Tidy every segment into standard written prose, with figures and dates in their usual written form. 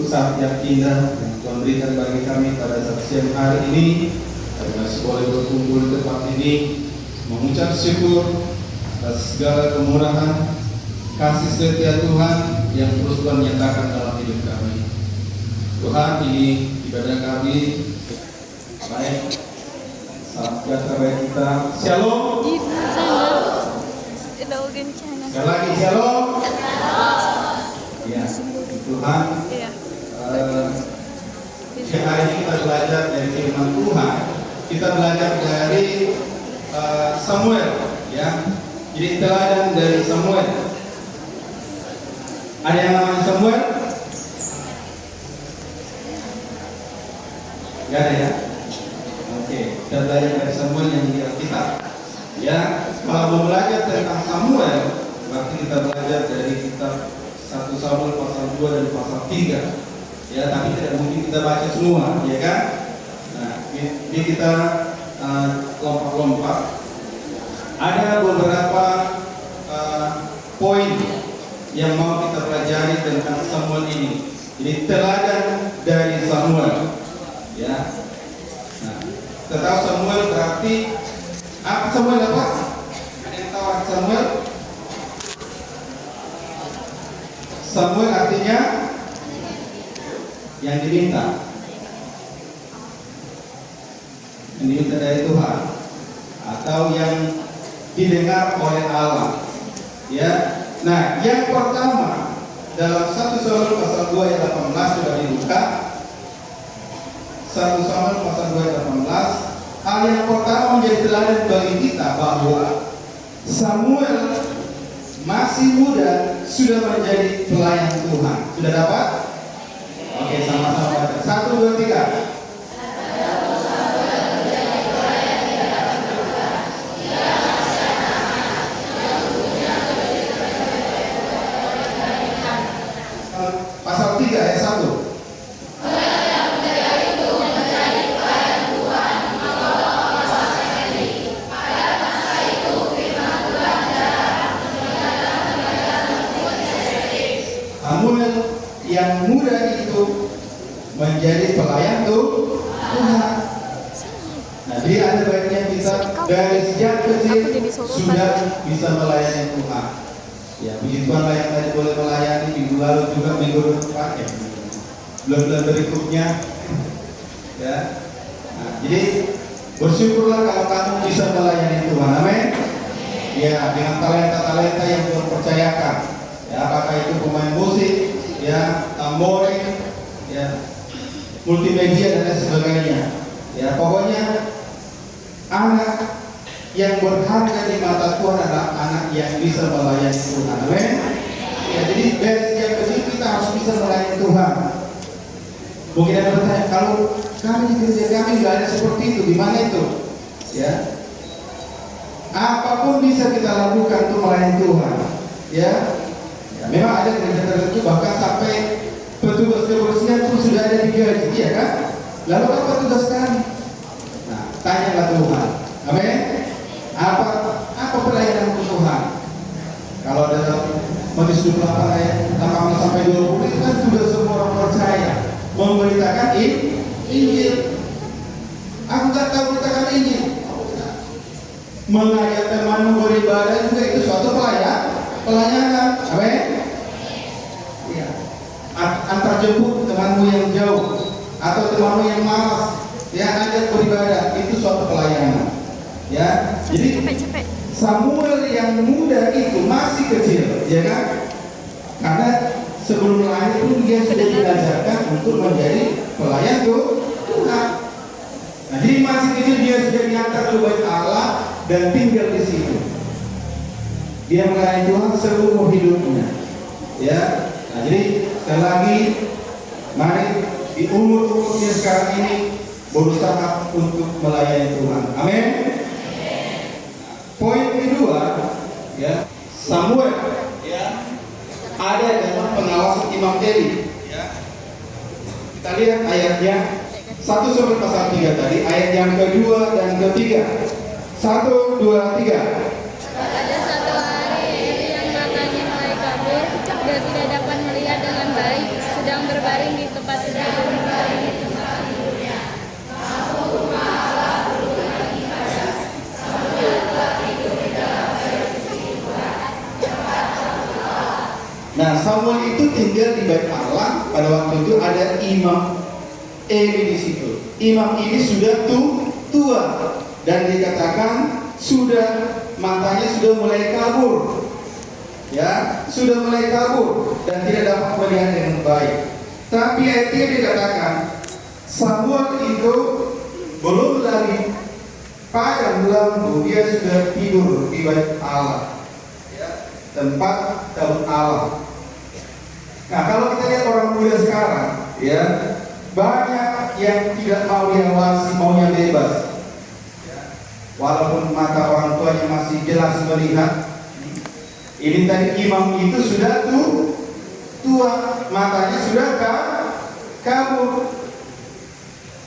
untuk saat yang indah yang Tuhan berikan bagi kami pada saat siang hari ini. Kami masih boleh berkumpul di tempat ini, mengucap syukur atas segala kemurahan, kasih setia Tuhan yang terus Tuhan nyatakan dalam hidup kami. Tuhan, ini ibadah kami baik saat sejahtera kita. Shalom. Sekali lagi shalom. Ya, Tuhan. Hari ini kita belajar dari firman Tuhan. Kita belajar dari Samuel, ya. Jadi teladan dari Samuel. Ada yang namanya Samuel? Gak ada ya? Oke, kita belajar dari Samuel yang di Alkitab. Ya, kalau mau belajar tentang Samuel, berarti kita belajar dari kitab 1 Samuel pasal 2 dan pasal 3. Ya, tapi tidak mungkin kita baca semua, ya kan? Nah, ini kita lompat-lompat. Ada beberapa poin yang mau kita pelajari tentang Samuel ini. Jadi teladan dari Samuel, ya. Nah, kita tahu Samuel berarti apa? Samuel apa? Ada yang tahu arti Samuel? Samuel artinya yang diminta. Yang diminta dari Tuhan atau yang didengar oleh Allah. Ya. Nah, yang pertama dalam 1 Samuel pasal 2 ayat 18 sudah dibuka. 1 Samuel pasal 2 ayat 18. Hal yang pertama menjadi teladan bagi kita bahwa Samuel masih muda sudah menjadi pelayan Tuhan. Sudah dapat? Oke, sama-sama baca. 1, 2, 3. Pasal 3 ayat 1. Samuel yang muda itu menjadi pelayan Tuhan. Nah, jadi ada baiknya kita dari sejak kecil sudah bisa melayani Tuhan. Ya, puji Tuhan lah yang tadi boleh melayani minggu lalu juga, minggu depan ya, bulan-bulan berikutnya. Ya, nah, jadi bersyukurlah kalau kamu bisa melayani Tuhan. Amin. Ya, dengan talenta-talenta yang Tuhan percayakan. Ya, apakah itu pemain musik, ya, tamboring, ya, multimedia dan lain sebagainya. Ya, pokoknya anak yang berharga di mata Tuhan adalah anak yang bisa melayani Tuhan. Amin. Ya, jadi dari sejak kecil kita harus bisa melayani Tuhan. Mungkin ada bertanya, kalau kami di gereja kami nggak ada seperti itu, di mana itu? Ya, apapun bisa kita lakukan untuk melayani Tuhan. Ya. Memang ada gereja tertentu bahkan sampai petugas kebersihan pun sudah ada digaji, ya kan? Lalu apa tugas kami? Nah, tanyalah Tuhan. Amin. Apa pelayanan Tuhan? Kalau dalam Matius 28 ayat 18 sampai 20 itu kan sudah semua orang percaya memberitakan Injil. Aku nggak tahu beritakan Injil. Mengajak teman beribadah juga itu suatu pelayanan. Amin. Ya. Antar jemput temanmu yang jauh atau temanmu yang malas, ya, ajak beribadah, itu suatu pelayanan. Ya. Jadi Samuel yang muda itu masih kecil, ya kan? Karena sebelum lahir pun dia sudah diajarkan untuk menjadi pelayan Tuhan. Nah, jadi masih kecil dia sudah diantar ke bait Allah dan tinggal di situ. Dia melayani Tuhan seumur hidupnya. Ya. Nah, jadi sekali lagi, mari di umur-umurnya sekarang ini berusaha untuk melayani Tuhan. Amin. Poin kedua, ya, Samuel, ya, ada dalam pengawasan Imam Eli. Ya. Kita lihat ayatnya 1 Samuel pasal 3 tadi, ayat yang kedua dan ketiga. 1, 2, 3. Pada satu hari Eli yang matanya mulai kabur dan tidak dapat melihat dengan baik, sedang sedang berbaring di tempat tidurnya. Nah, Samuel itu tinggal di Bait Allah. Pada waktu itu ada Imam Eli di situ. Imam ini sudah tua dan dikatakan matanya sudah mulai kabur. Ya, sudah mulai kabur dan tidak dapat melihat dengan baik. Tapi ayat 3 dikatakan Samuel itu belum lagi padam lampu, dia sudah tidur di Bait Allah, ya, tempat tabut Allah. Nah, kalau kita lihat orang muda sekarang, ya, banyak yang tidak mau diawasi, maunya bebas. Ya, walaupun mata orang tuanya masih jelas melihat. Ini tadi imam itu sudah tua, matanya sudah kabur.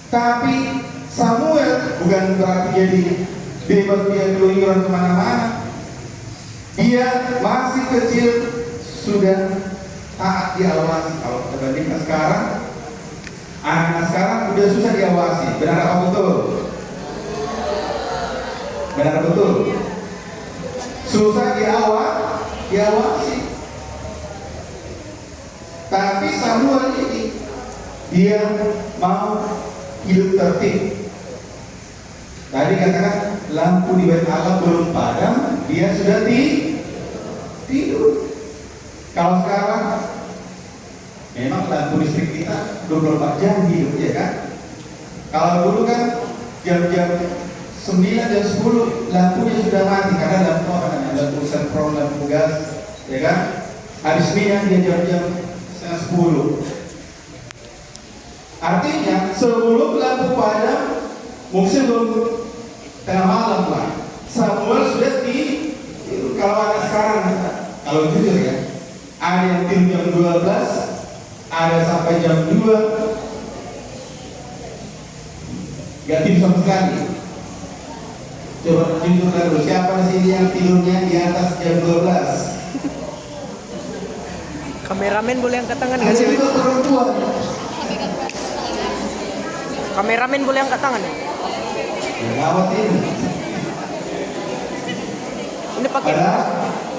Tapi Samuel bukan berarti jadi bebas, dia keluyuran kemana-mana. Dia masih kecil sudah taat diawasi. Kalau kita bandingkan sekarang, anak sekarang sudah susah diawasi. Benar apa betul? Benar betul. Susah diawasi. Tapi Samuel ini dia mau hidup tertib. Tadi katakan lampu di Bait Allah belum padam, dia sudah tidur. Kalau sekarang memang lampu listrik kita 24 jam hidup, ya kan? Kalau dulu kan jam-jam 9 jam 10 lampunya sudah mati karena lampu sentral, lampu gas, ya kan? Habis minyak dia jam-jam setengah 10. Artinya sebelum lampu padam, mungkin belum tengah malam lah, Samuel sudah tidur. Kalau ada sekarang, kalau jujur ya, ada yang tidur jam 12, ada sampai jam 2, gak tidur sama sekali. Coba jujur dulu, siapa di sini yang tidurnya di atas jam 12? Kameramen boleh angkat tangan nggak sih? Itu perempuan. Kameramen boleh angkat tangan ya? Gawat ini. Ini pakai.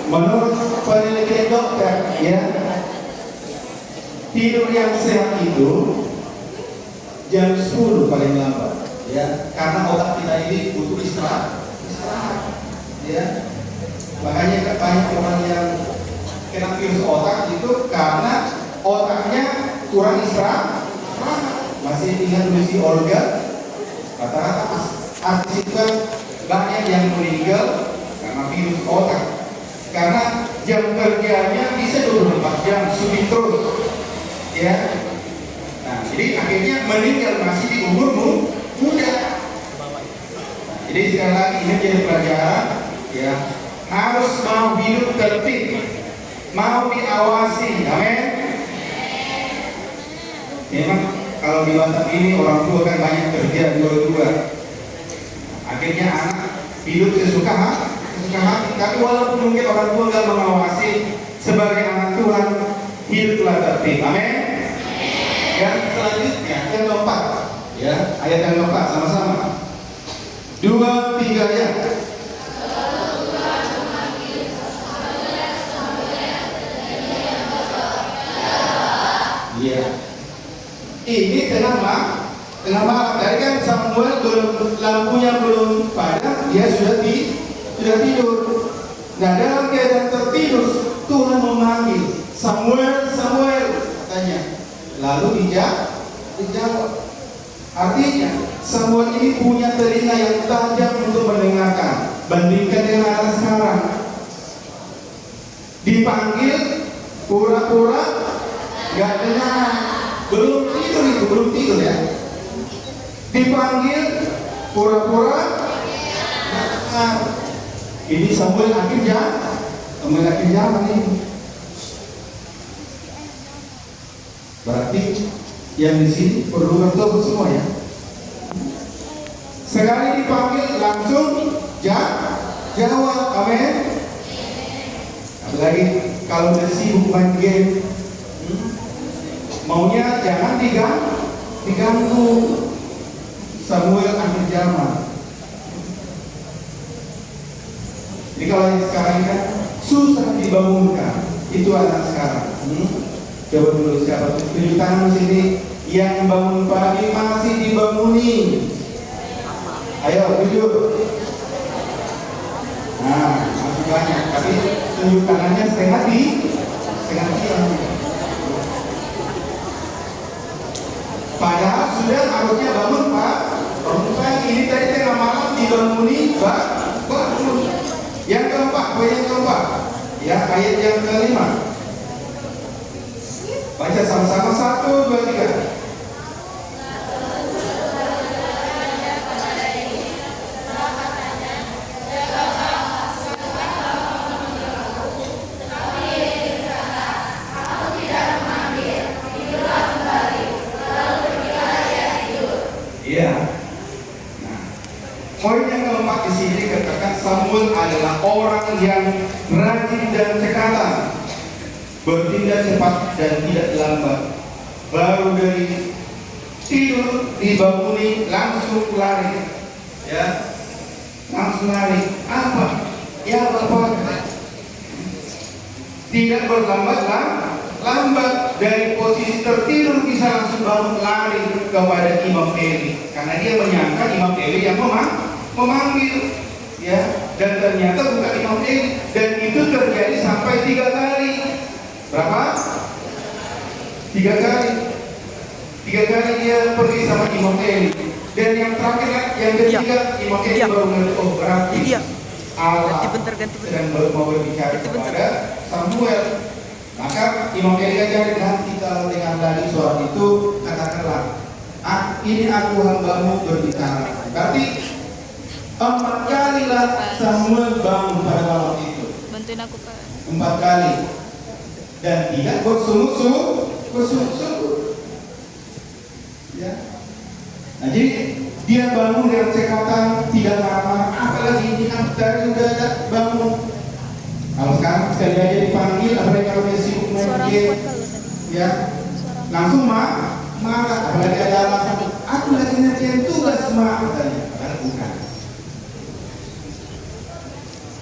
Menurut penelitian dokter, ya, tidur yang sehat itu jam 10 paling lambat, ya, karena otak kita ini butuh istirahat, ya. Makanya banyak orang yang kena virus otak itu karena otaknya kurang istirahat. Masih ingat Lucy Olga? Rata-rata artis itu kan banyak yang meninggal karena virus otak. Karena jam kerjanya bisa 24 jam sunyi terus, ya. Nah, jadi akhirnya meninggal masih di umur muda. Jadi sekali lagi ini jadi pelajaran, ya, harus mau hidup tertib, mau diawasi, amin. Memang kalau di masa ini orang tua kan banyak kerja dua-dua, akhirnya anak hidup sesuka hati. Tapi walaupun mungkin orang tua nggak mengawasi, sebagai anak Tuhan hiduplah tertib, amin. Yang selanjutnya yang keempat, ya, ayat yang keempat sama-sama. 2, 3 ya. Iya. Ini tengah malam. Tadi kan Samuel lampunya belum padam, dia sudah tidur. Nah, dalam keadaan tertidur, Tuhan memanggil Samuel, katanya. Lalu dijawab. Artinya Samuel ini punya telinga yang tajam untuk mendengarkan. Bandingkan dengan anak sekarang, dipanggil pura-pura gak dengar. Belum tidur ya. Dipanggil pura-pura gak dengar. Ini Samuel akhir zaman ini. Berarti yang di sini perlu bertobat semua ya. Sekali dipanggil langsung jawab, amin. Apalagi kalau udah sibuk main game, maunya jangan diganggu. Samuel akhir zaman. Jadi kalau yang sekarang kan susah dibangunkan, itu anak sekarang. Coba dulu siapa tunjuk tangan sini yang bangun pagi masih dibanguni. Ayo tunjuk. Nah, masih banyak, tapi tunjuk tangannya setengah tiang. Padahal sudah harusnya bangun Pak. Bangun pagi ini tadi tengah malam dibanguni Pak. Bangun. Yang keempat, poin yang keempat. Ya, ayat yang kelima. Baca sama-sama 1, 2, 3. Iya. Nah, poin yang keempat di sini dikatakan Samuel adalah orang yang rajin dan cekatan, bertindak cepat dan tidak lambat. Baru dari tidur dibanguni langsung lari, ya, langsung lari. Apa? Ya Bapak. Tidak berlambat lambat dari posisi tertidur bisa langsung bangun lari kepada Imam Eli karena dia menyangka Imam Eli yang memanggil, ya, dan ternyata bukan Imam Eli, dan itu terjadi sampai 3 kali. Berapa? 3 kali. 3 kali dia pergi sama Imam Eli, dan yang terakhir yang ketiga Imam Eli baru mengerti, oh berarti Allah sedang mau berbicara kepada Samuel. Maka Imam Eli ajarin, nanti kalau dengar lagi suara itu katakanlah, ini aku hambamu berbicara. Berarti 4 kalilah Samuel bangun pada malam itu. Bantuin aku Pak. 4 kali. Dan tidak bersungguh-sungguh. Ya. Nah, jadi dia bangun dengan cekatan, tidak marah-marah. Apalagi ini dari udah bangun. Kalau sekarang sekali aja dipanggil, apalagi kalau dia sibuk main game, ya, langsung marah. Apalagi ada alasan, aku lagi ngerjain tugas katanya, padahal bukan.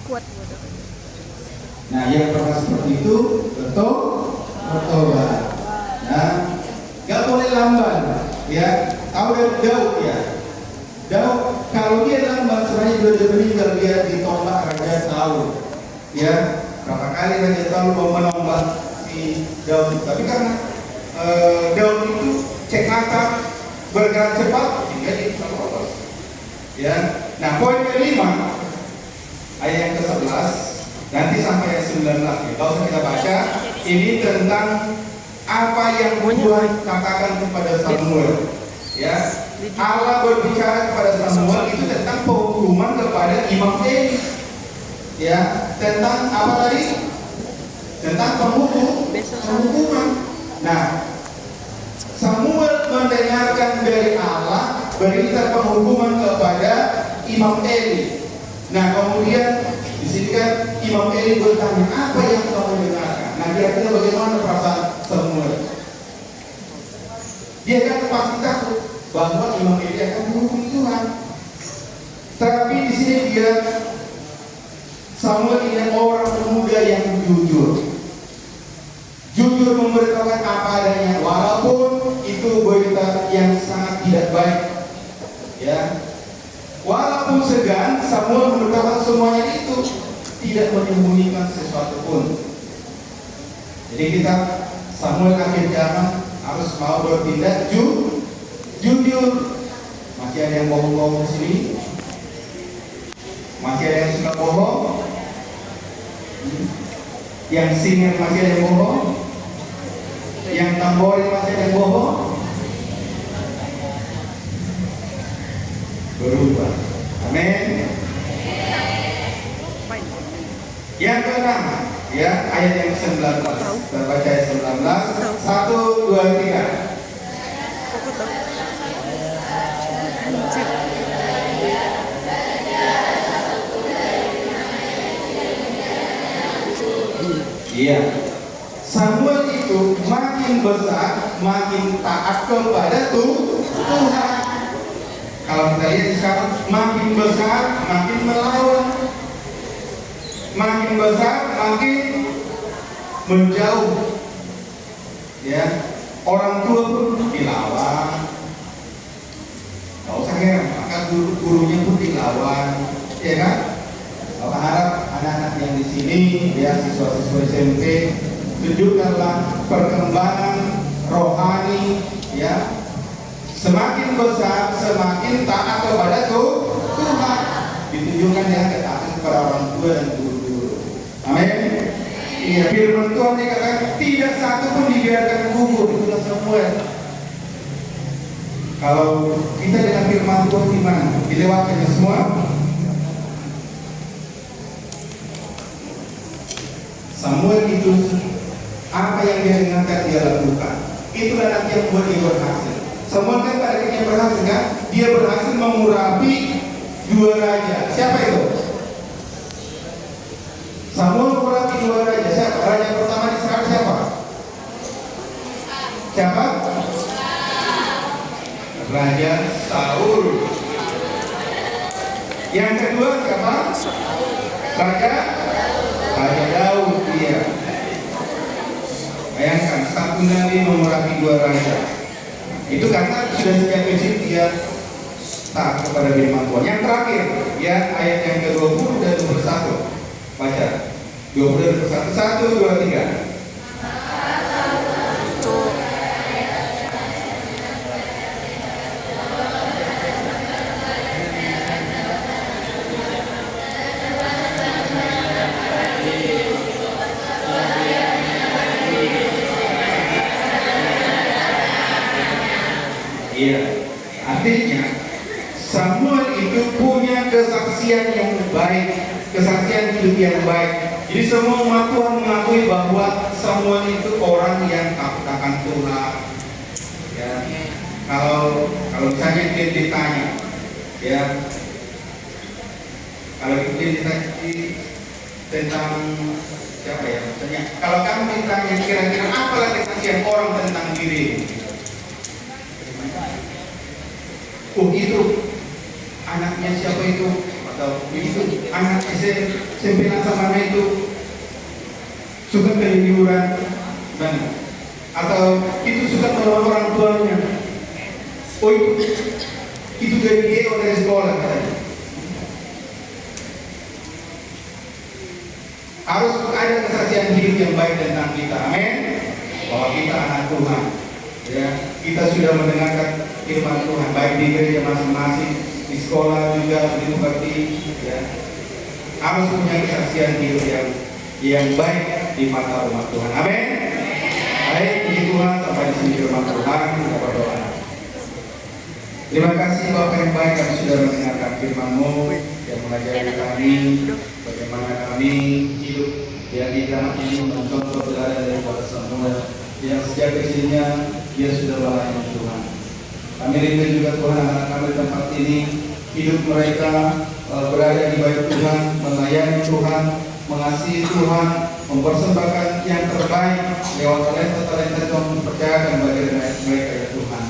Kuat. Nah, yang pernah seperti itu bertobat. Nah, gak boleh lamban, ya. Tahu dari Daud, ya. Daud kalau dia lamban, sebenarnya dia meninggal, dia ditolak Raja Saul. Ya, berapa kali Raja Saul mau menombak si Daud, tapi karena Daud itu cekatan, bergerak cepat, jadi bisa lolos. Ya, nah poin kelima, ayat yang ke-11, nanti sampai ayat 19. Ya, kalau kita baca, ini tentang apa yang Tuhan katakan kepada Samuel. Ya, Allah berbicara kepada Samuel itu tentang penghukuman kepada Imam Eli. Ya, tentang apa tadi? Tentang penghukuman. Nah, Samuel mendengarkan dari Allah berita penghukuman kepada Imam Eli. Nah, kemudian di sini kan Imam Eli bertanya, apa yang kamu dengarkan? Nah, kira-kira bagaimana perasaan Samuel? Dia kan pasti takut bahwa Imam Eli akan menghukum Tuhan. Tapi di sini dia Samuel ini orang muda yang jujur memberitahukan apa adanya, walaupun itu berita yang sangat tidak baik, ya. Walaupun segan, Samuel memberitahukan semuanya itu, tidak menyembunyikan sesuatu pun. Jadi kita Samuel akhir zaman harus mau bertindak jujur. Masih ada yang bohong-bohong di sini? Masih ada yang suka bohong? Yang singer masih ada yang bohong? Yang tamborin masih ada yang bohong? Berubah. Amin. Yang keenam, ya, ayat yang 19. Kita baca ayat 19. 1, 2, 3. Iya. Samuel itu makin besar makin taat kepada Tuhan. Kalau kita lihat sekarang, makin besar makin melawan, makin besar makin menjauh. Ya, orang tua pun dilawan. Gak usah heran, maka gurunya pun dilawan, ya kan? Bapak harap anak-anak yang di sini, ya siswa-siswa SMP, tunjukkanlah perkembangan rohani, ya. Semakin besar, semakin taat kepada Tuhan. Ditunjukkan ya ketaatan kepada orang tua dan guru-guru. Amin. Iya, firman Tuhan dikatakan tidak satu pun dibiarkan gugur. Itulah Samuel. Kalau kita dengan firman Tuhan gimana? Dilewatkannya semua? Samuel itu apa yang dia dengarkan dia lakukan. Itulah nanti yang membuat dia berhasil. Samuel kan pada akhirnya berhasil kan? Dia berhasil mengurapi 2 raja. Siapa itu? Samuel mengurapi 2 raja. Siapa? Raja pertama di Israel siapa? Siapa? Raja Saul. Yang kedua siapa? Raja Daud. Dia. Bayangkan satu nabi mengurapi 2 raja. Itu karena sudah sejak kecil dia taat kepada firman Tuhan. Yang terakhir, ya ayat yang ke-20 dan 21. Baca. 20 dan 21. 1, 2, 3. Iya, artinya Samuel itu punya kesaksian yang baik, kesaksian hidup yang baik. Jadi semua umat Tuhan mengakui bahwa Samuel itu orang yang takut akan Tuhan. Ya, kalau misalnya dia ditanya, ya, kalau dia ditanya tentang siapa ya, misalnya, kalau kamu ditanya kira-kira apalah kesaksian orang tentang diri? Oh itu anaknya siapa itu, atau itu anaknya sembilan sama itu suka keluyuran, atau itu suka melawan orang tuanya. Oh itu dari dia dari sekolah katanya. Harus ada kesaksian hidup yang baik tentang kita, amin. Bahwa kita anak Tuhan. Ya, kita sudah mendengarkan firman Tuhan baik di gereja masing-masing, di sekolah juga, di bupati, ya. Harus punya kesaksian hidup yang baik di mata umat Tuhan. Amin. Baik, puji Tuhan, sampai di sini firman Tuhan, kita berdoa. Terima kasih Bapak yang baik, kami sudah mendengarkan firman-Mu yang mengajari kami bagaimana kami hidup yang di zaman ini mencontoh teladan daripada Samuel yang sejak kecilnya dia sudah melayani Tuhan. Kami rindu juga Tuhan anak-anak kami di tempat ini hidup mereka berada di bait Tuhan, melayani Tuhan, mengasihi Tuhan, mempersembahkan yang terbaik lewat talenta-talenta yang Tuhan percayakan bagi mereka ya Tuhan.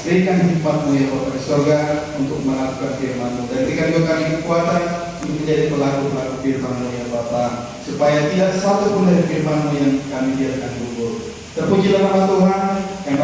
Berikan hikmat-Mu ya Bapa di surga untuk melakukan firman-Mu, dan berikan juga kami kekuatan untuk menjadi pelaku-pelaku firman-Mu ya Bapa, supaya tidak satu pun dari firman-Mu yang kami biarkan gugur. Terpujilah nama Tuhan yang